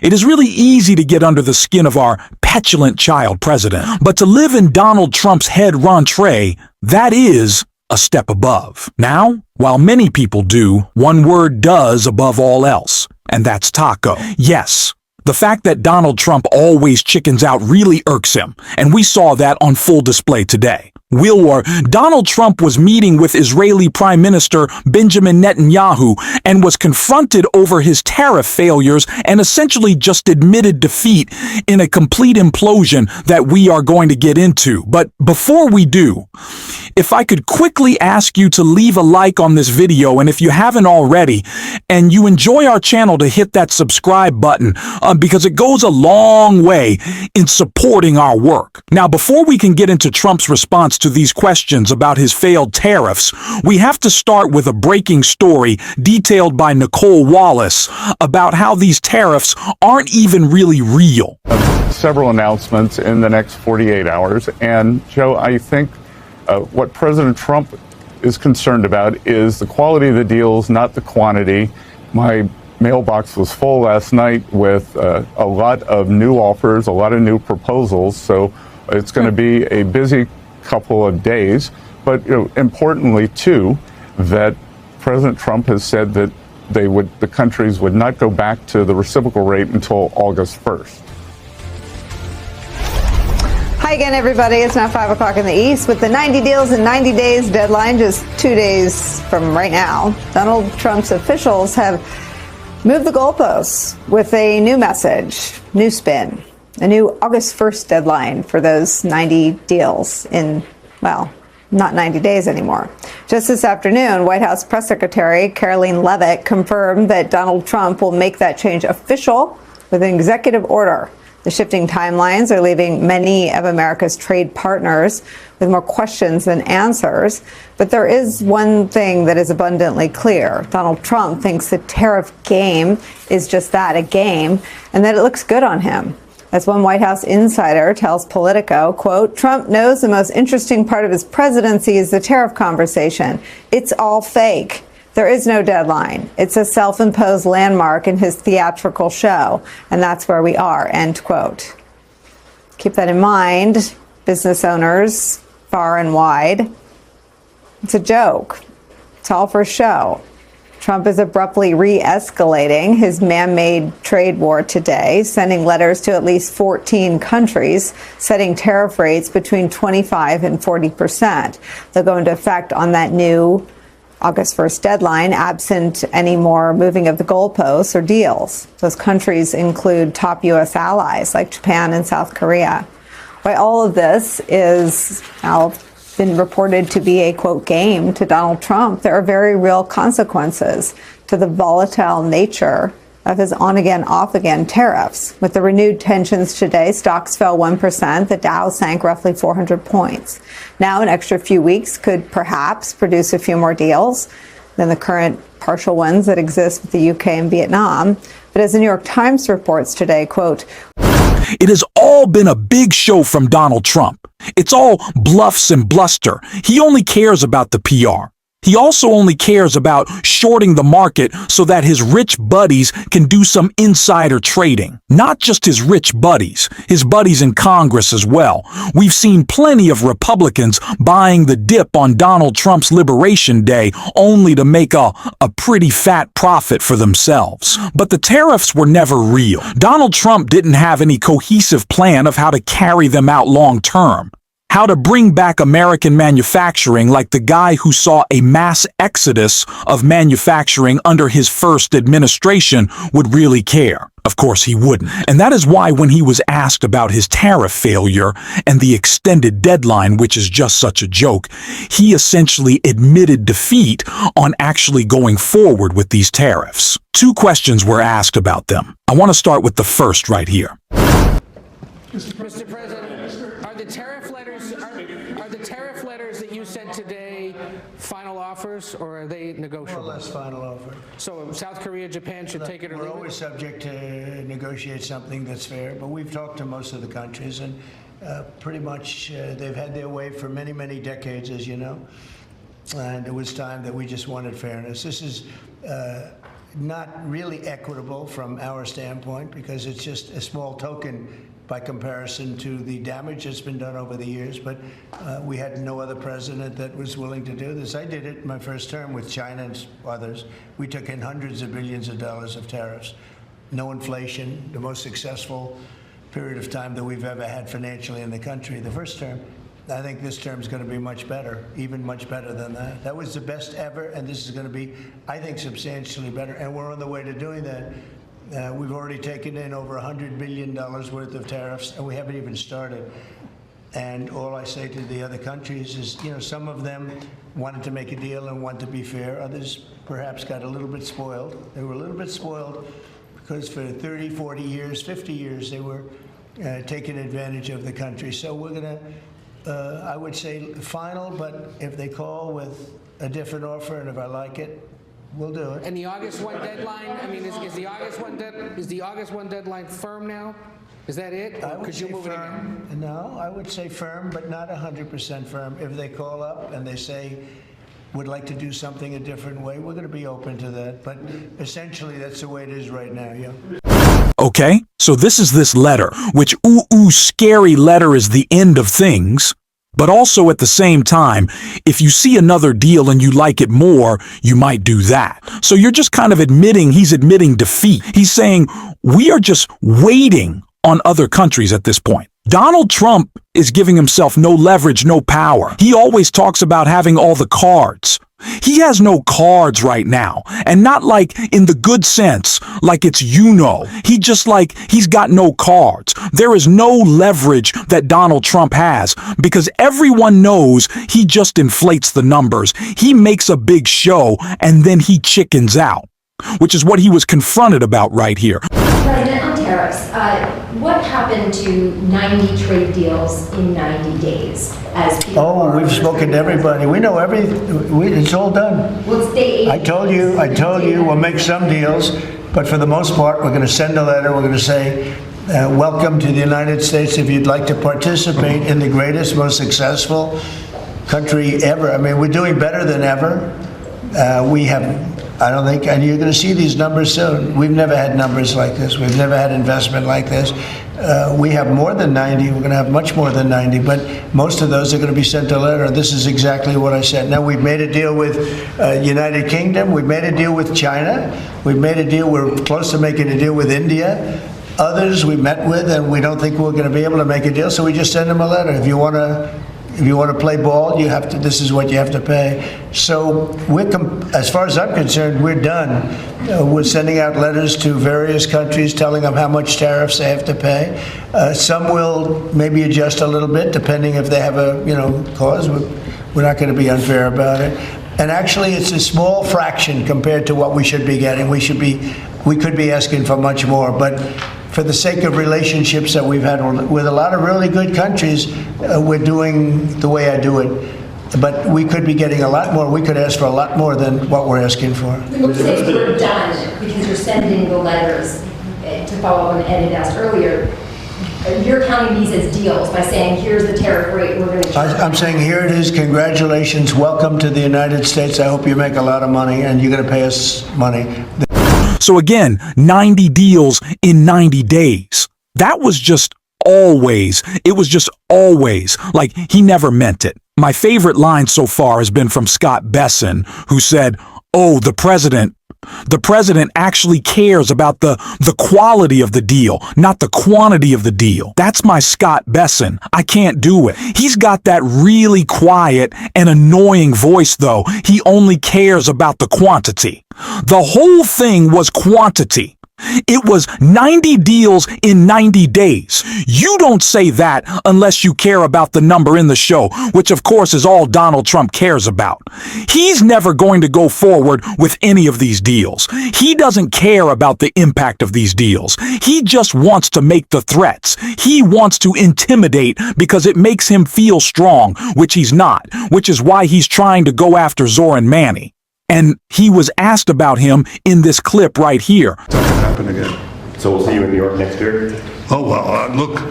It is really easy to get under the skin of our petulant child president, but to live in Donald Trump's head rentree, that is a step above. Now, while many people do, one word does above all else, and that's taco. Yes, the fact that Donald Trump always chickens out really irks him, and we saw that on full display today. Donald Trump was meeting with Israeli Prime Minister Benjamin Netanyahu and was confronted over his tariff failures and essentially just admitted defeat in a complete implosion that we are going to get into. But before we do, if I could quickly ask you to leave a like on this video, and if you haven't already, and you enjoy our channel, to hit that subscribe button because it goes a long way in supporting our work. Now, before we can get into Trump's response to these questions about his failed tariffs, we have to start with a breaking story detailed by Nicole Wallace about how these tariffs aren't even really real. Several announcements in the next 48 hours. And Joe, I think what President Trump is concerned about is the quality of the deals, not the quantity. My mailbox was full last night with a lot of new offers, a lot of new proposals. So it's going to be a busy couple of days. But importantly, too, that President Trump has said that the countries would not go back to the reciprocal rate until August 1st. Hi again, everybody. It's now 5 o'clock in the East with the 90 deals in 90 days deadline just 2 days from right now. Donald Trump's officials have moved the goalposts with a new message, new spin, a new August 1st deadline for those 90 deals in, well, not 90 days anymore. Just this afternoon, White House Press Secretary Karoline Leavitt confirmed that Donald Trump will make that change official with an executive order. The shifting timelines are leaving many of America's trade partners with more questions than answers. But there is one thing that is abundantly clear. Donald Trump thinks the tariff game is just that, a game, and that it looks good on him. As one White House insider tells Politico, quote, Trump knows the most interesting part of his presidency is the tariff conversation. It's all fake. There is no deadline. It's a self-imposed landmark in his theatrical show, and that's where we are, end quote. Keep that in mind, business owners far and wide. It's a joke. It's all for show. Trump is abruptly re-escalating his man-made trade war today, sending letters to at least 14 countries, setting tariff rates between 25 and 40%. They'll go into effect on that new August 1st deadline, absent any more moving of the goalposts or deals. Those countries include top U.S. allies like Japan and South Korea. Why all of this is now been reported to be a, quote, game to Donald Trump, there are very real consequences to the volatile nature of his on-again, off-again tariffs. With the renewed tensions today, stocks fell 1%. The Dow sank roughly 400 points. Now, an extra few weeks could perhaps produce a few more deals than the current partial ones that exist with the UK and Vietnam. But as the New York Times reports today, quote, it has all been a big show from Donald Trump. It's all bluffs and bluster. He only cares about the PR. He also only cares about shorting the market so that his rich buddies can do some insider trading. Not just his rich buddies, his buddies in Congress as well. We've seen plenty of Republicans buying the dip on Donald Trump's Liberation Day only to make a pretty fat profit for themselves. But the tariffs were never real. Donald Trump didn't have any cohesive plan of how to carry them out long term. How to bring back American manufacturing like the guy who saw a mass exodus of manufacturing under his first administration would really care. Of course he wouldn't. And that is why when he was asked about his tariff failure and the extended deadline, which is just such a joke, he essentially admitted defeat on actually going forward with these tariffs. Two questions were asked about them. I want to start with the first right here. Mr. President, are the tariff letters that you sent today final offers, or are they negotiable? More or less final offer. So South Korea, Japan should take it or leave it? We're always subject to negotiate something that's fair, but we've talked to most of the countries, and pretty much they've had their way for many, many decades, as you know. And it was time that we just wanted fairness. This is not really equitable from our standpoint, because it's just a small token by comparison to the damage that's been done over the years. But we had no other president that was willing to do this. I did it in my first term with China and others. We took in hundreds of billions of dollars of tariffs. No inflation, the most successful period of time that we've ever had financially in the country. The first term. I think this term is going to be much better, even much better than that. That was the best ever, and this is going to be, I think, substantially better. And we're on the way to doing that. We've already taken in over $100 billion worth of tariffs, and we haven't even started. And all I say to the other countries is, you know, some of them wanted to make a deal and want to be fair. Others perhaps got a little bit spoiled. They were a little bit spoiled because for 30, 40 years, 50 years, they were taking advantage of the country. So we're going to, I would say, final, but if they call with a different offer and if I like it, we'll do it. And the August 1 deadline, I mean, is the August 1 deadline firm now? Is that it? Because you're moving firm. it. No, I would say firm, but not 100% firm. If they call up and they say, would like to do something a different way, we're going to be open to that. But essentially, that's the way it is right now, yeah. Okay, so this letter, which scary letter is the end of things. But also at the same time, if you see another deal and you like it more, you might do that. So you're just kind of he's admitting defeat. He's saying, we are just waiting on other countries at this point. Donald Trump is giving himself no leverage, no power. He always talks about having all the cards. He has no cards right now, and not like in the good sense, like it's he's got no cards. There is no leverage that Donald Trump has because everyone knows he just inflates the numbers. He makes a big show and then he chickens out, which is what he was confronted about right here. President, on tariffs, what happened to 90 trade deals in 90 days? We've spoken to everybody. We know everything. It's all done. Well, state I told you, we'll make some deals, but for the most part, we're going to send a letter. We're going to say, welcome to the United States. If you'd like to participate in the greatest, most successful country ever. I mean, we're doing better than ever. I don't think, and you're going to see these numbers soon. We've never had numbers like this. We've never had investment like this. We have more than 90. We're going to have much more than 90, but most of those are going to be sent a letter. This is exactly what I said. Now, we've made a deal with United Kingdom. We've made a deal with China. We've made a deal. We're close to making a deal with India. Others we met with, and we don't think we're going to be able to make a deal, so we just send them a letter. If you want to play ball, you have to. This is what you have to pay. So, as far as I'm concerned, we're done. We're sending out letters to various countries, telling them how much tariffs they have to pay. Some will maybe adjust a little bit, depending if they have a cause. We're not going to be unfair about it. And actually, it's a small fraction compared to what we should be getting. We could be asking for much more, but for the sake of relationships that we've had with a lot of really good countries, we're doing the way I do it. But we could be getting a lot more. We could ask for a lot more than what we're asking for. Let's say we're done because you're sending the letters to follow up on Ed had asked earlier. You're counting these as deals by saying, here's the tariff rate we're going to charge. I'm saying, here it is. Congratulations. Welcome to the United States. I hope you make a lot of money, and you're going to pay us money. So again, 90 deals in 90 days. That was just always. It was just always. Like, he never meant it. My favorite line so far has been from Scott Besson, who said, oh, the president actually cares about the quality of the deal, not the quantity of the deal. That's my Scott Besson. I can't do it. He's got that really quiet and annoying voice, though. He only cares about the quantity. The whole thing was quantity. It was 90 deals in 90 days. You don't say that unless you care about the number in the show, which of course is all Donald Trump cares about. He's never going to go forward with any of these deals. He doesn't care about the impact of these deals. He just wants to make the threats. He wants to intimidate because it makes him feel strong, which he's not, which is why he's trying to go after Zoran Manny. And he was asked about him in this clip right here. It's not going to happen again. So we'll see you in New York next year? Oh, well, look,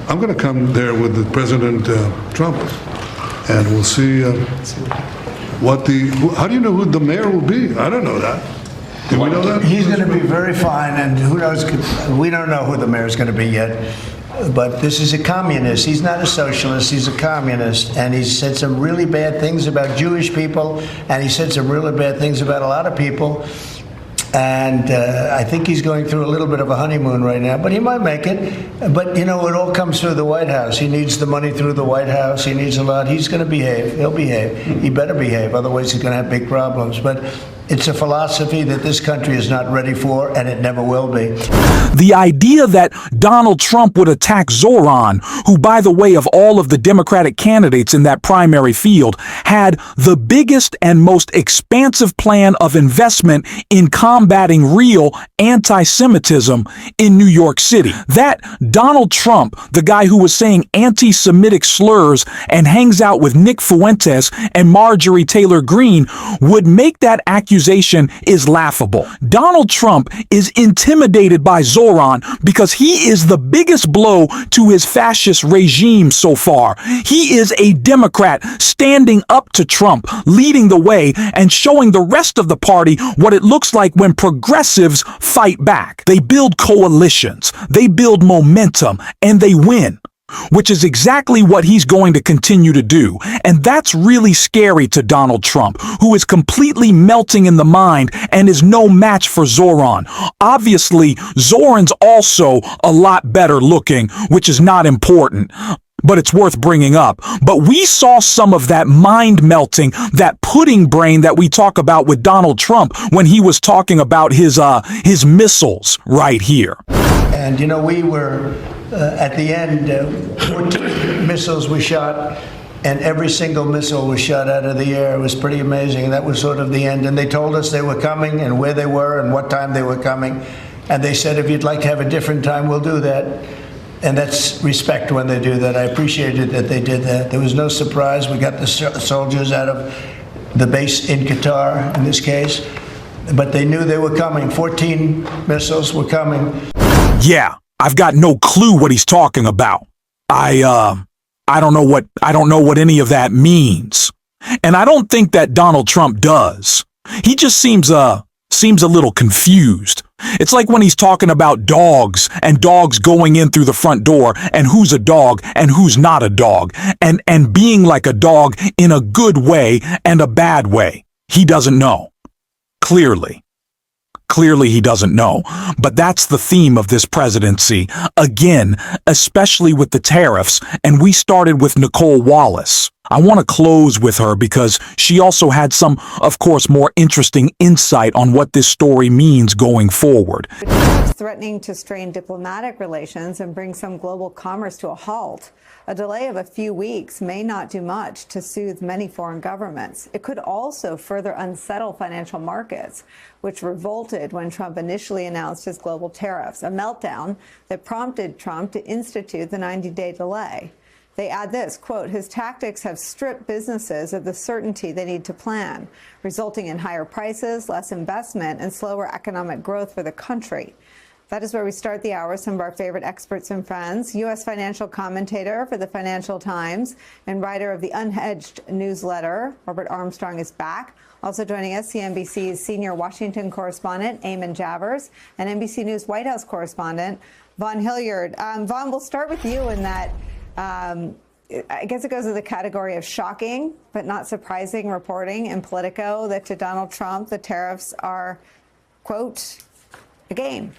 I'm going to come there with the President Trump, and we'll see how do you know who the mayor will be? I don't know that. Do we know that? He's going to be very fine, and who knows? We don't know who the mayor is going to be yet. But this is a communist. He's not a socialist. He's a communist, and he's said some really bad things about Jewish people, and he said some really bad things about a lot of people. And I think he's going through a little bit of a honeymoon right now, but he might make it. But, you know, it all comes through the White House. He needs the money through the White House. He needs a lot. He's going to behave. He'll behave. He better behave. Otherwise, he's going to have big problems. But it's a philosophy that this country is not ready for, and it never will be. The idea that Donald Trump would attack Zoran, who, by the way, of all of the Democratic candidates in that primary field, had the biggest and most expansive plan of investment in combating real anti-Semitism in New York City. That Donald Trump, the guy who was saying anti-Semitic slurs and hangs out with Nick Fuentes and Marjorie Taylor Greene, would make that accusation is laughable. Donald Trump is intimidated by Zoran because he is the biggest blow to his fascist regime so far. He is a Democrat standing up to Trump, leading the way and showing the rest of the party what it looks like when progressives fight back. They build coalitions, they build momentum, and they win, which is exactly what he's going to continue to do. And that's really scary to Donald Trump, who is completely melting in the mind and is no match for Zoran. Obviously, Zoran's also a lot better looking, which is not important, but it's worth bringing up. But we saw some of that mind melting, that pudding brain that we talk about with Donald Trump when he was talking about his missiles right here. And, you know, we were, at the end, 14 missiles we shot, and every single missile was shot out of the air. It was pretty amazing. That was sort of the end. And they told us they were coming and where they were and what time they were coming. And they said, if you'd like to have a different time, we'll do that. And that's respect when they do that. I appreciated that they did that. There was no surprise. We got the soldiers out of the base in Qatar, in this case. But they knew they were coming. 14 missiles were coming. Yeah, I've got no clue what he's talking about. I don't know what any of that means. And I don't think that Donald Trump does. He just seems a little confused. It's like when he's talking about dogs and dogs going in through the front door and who's a dog and who's not a dog, and being like a dog in a good way and a bad way. He doesn't know. Clearly he doesn't know, but that's the theme of this presidency. Again, especially with the tariffs, and we started with Nicole Wallace. I want to close with her because she also had some, of course, more interesting insight on what this story means going forward. Threatening to strain diplomatic relations and bring some global commerce to a halt. A delay of a few weeks may not do much to soothe many foreign governments. It could also further unsettle financial markets, which revolted when Trump initially announced his global tariffs, a meltdown that prompted Trump to institute the 90-day delay. They add this, quote, his tactics have stripped businesses of the certainty they need to plan, resulting in higher prices, less investment, and slower economic growth for the country. That is where we start the hour. Some of our favorite experts and friends. U.S. financial commentator for the Financial Times and writer of the Unhedged newsletter, Robert Armstrong, is back. Also joining us, CNBC's senior Washington correspondent, Eamon Javers, and NBC News White House correspondent, Vaughn Hilliard. Vaughn, we'll start with you in that I guess it goes in the category of shocking but not surprising reporting in Politico that to Donald Trump, the tariffs are, quote, a game.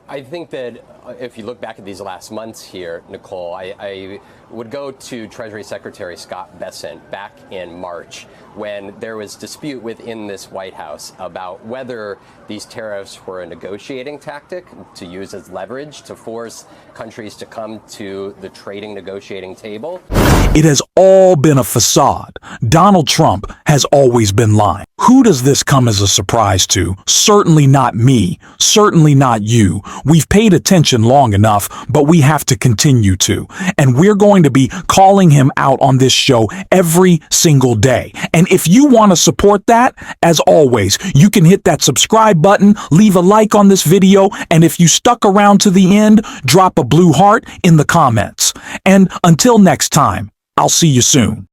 I think that if you look back at these last months here, Nicole, I would go to Treasury Secretary Scott Bessent back in March when there was dispute within this White House about whether these tariffs were a negotiating tactic to use as leverage to force countries to come to the trading negotiating table. It has all been a facade. Donald Trump has always been lying. Who does this come as a surprise to? Certainly not me. Certainly not you. We've paid attention long enough, but we have to continue to. And we're going to be calling him out on this show every single day. And if you want to support that, as always, you can hit that subscribe button, leave a like on this video, and if you stuck around to the end, drop a blue heart in the comments. And until next time, I'll see you soon.